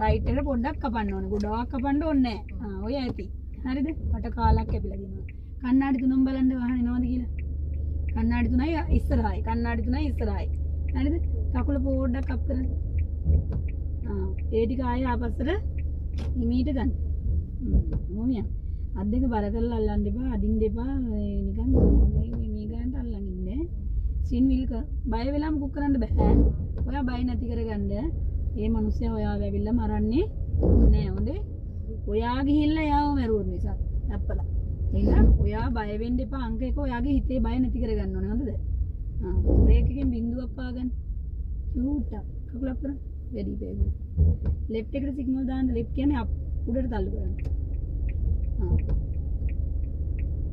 Right එකට පොඩ්ඩක් කපන්න ඕනේ. ගොඩාක් කපන්න ඕනේ නැහැ. ඔය ඇති. හරිද? වට කාලක් කැපිලා දිනවා. කන්නාඩි තුනම බලන්න වාහනේ නවද කියලා. කන්නාඩි තුනයි ඉස්සරහයි. කන්නාඩි තුනයි ඉස්සරහයි. හරිද? කකුල පොඩ්ඩක් අප් කරන්න. ඒ ටික ආයෙ ආපස්සට හිමීට ගන්න. මොමියා. අත් දෙක බර කරලා අල්ලන්න එපා. අදින්න එපා. නිකන් මේ ගන්නට අල්ලන් ඉන්නේ. සින් විල් බය වෙලාම කුක් කරන්න බෑ. ඔයා බය නැති කරගන්න. මේ මිනිස්සයා ඔයාව ඇවිල්ලා මරන්නේ නෑ හොඳේ. ඔයා ගිහිල්ලා යාව මරුවොත් නිසා අප්පලා. එහෙනම් ඔයා බය වෙන්න එපා. අංක එක ඔයාගේ හිතේ බය නැති කරගන්න ඕනේ හොඳද? බ්‍රේක් එකෙන් බින්දුවක් පාගන්න. චූට්ටක් කකුල අප් කරන්න. වැඩි බේගු. ලෙෆ්ට් එකට සිග්නල් දාන්න. ලෙෆ්ට් කියන්නේ උඩට තල්ලු කරන්න.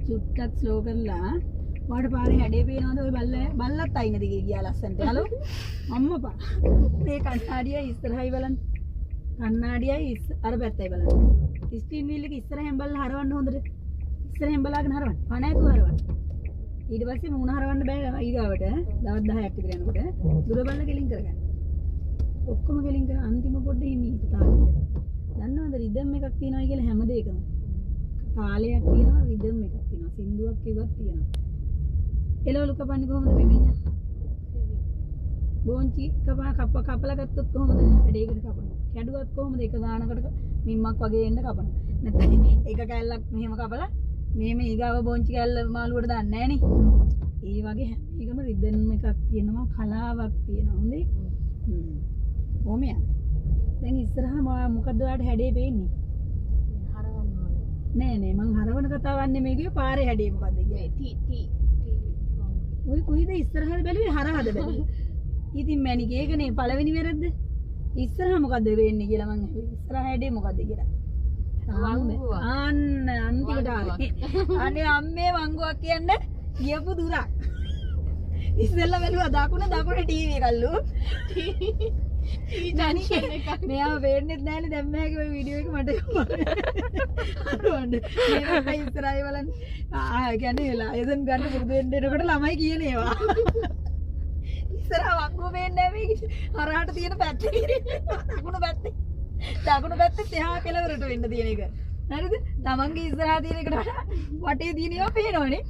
චුට්ටක් ස්ලෝ කරලා ඔයාට පාරේ හැඩේ පේනවද? ඔය බල්ලත් අයින දිගේ ගියා ලස්සනට. හලෝ අම්මපා. මේ කන්නාඩිය ඉස්සරහයි බලන්න. කන්නාඩියයි අර පැත්තයි බලන්න. ස්ටීන් වීල් එක ඉස්සරහෙන් බලලා හරවන්න හොඳට. ඉස්සරහෙන් බලාගෙන හරවන්න. පණයතු හරවන්න. ඊට පස්සේ මූණ හරවන්න බෑ ඊගාවට. දවස් 10ක් විතර යනකොට දුර බලලා ගෙලින් කරගන්න. ඔක්කොම ගෙලින් කර අන්තිම පොඩ්ඩේ හිමීට තාලෙට. දන්නවද රිද්ම් එකක් තියෙනවා කියලා හැම දෙයකම. තාලයක් තියෙනවා රිද්ම් එකක් තියෙනවා. සින්දුවක් කිව්වක් තියෙනවා. එළවලු කපන්නේ කොහොමද බෙබිඤ්ඤා? බෝංචි කපලා ගත්තොත් කොහොමද? වැඩේකට කපනවා. කැඩුවත් කොහොමද? එක ගානකට මිම්මක් වගේ එන්න කපනවා. නැත්නම් එක කැල්ලක් මෙහෙම කපලා මේ ඊගාව බෝංචි කැල්ල මාළුවට දාන්නේ නැහනේ. ඒ වගේ හැම එකම රිද්ම් එකක් තියෙනවා, කලාවක් තියෙනවා. හොඳේ. ඕමියා. දැන් ඉස්සරහා මොකද්ද ඔයාලට හැඩේ පේන්නේ? හරවන්න ඕනේ. නෑ මං හරවන කතාවක් නෙමෙයි කිව්වේ පාරේ හැඩේ මොකද්ද කියන්නේ. ඔය කොයිද ඉස්සරහද බැලුවේ හරහද බැලුවේ? ඉතින් මැනික ඒකනේ පළවෙනි වැරද්ද. ඉස්සරහ මොකද්ද වෙන්නේ කියලා මං අහුවේ. ඉස්සරහ හැඩේ මොකද්ද කියලා. අන්න අන්තිමට ආවේ. අනේ අම්මේ වංගුවක් කියන්නේ ගියපු දුරක්. ඉස්සෙල්ලා බැලුවා දකුණ ටීවී එකල්ලු. මෙයාව වෙන්නේ නැහැනේ දැන් මෑගේ ඔය වීඩියෝ එක මට අරවන්න. මේක ඉස්සරහයි බලන්න. කියන්නේ ලයිසන් ගන්න පුරුදු වෙන්න එනකොට ළමයි කියන ඒවා. ඉස්සරහ වංගුව වෙන්නේ නැහැ මේක. හරහාට තියෙන පැත්තේ දකුණු පැත්තේ එහා කෙළවරට වෙන්න තියෙන එක. හරිද? තමන්ගේ ඉස්සරහා තියෙන එකට වඩා වටේ තියෙන ඒවා පේනවනේ.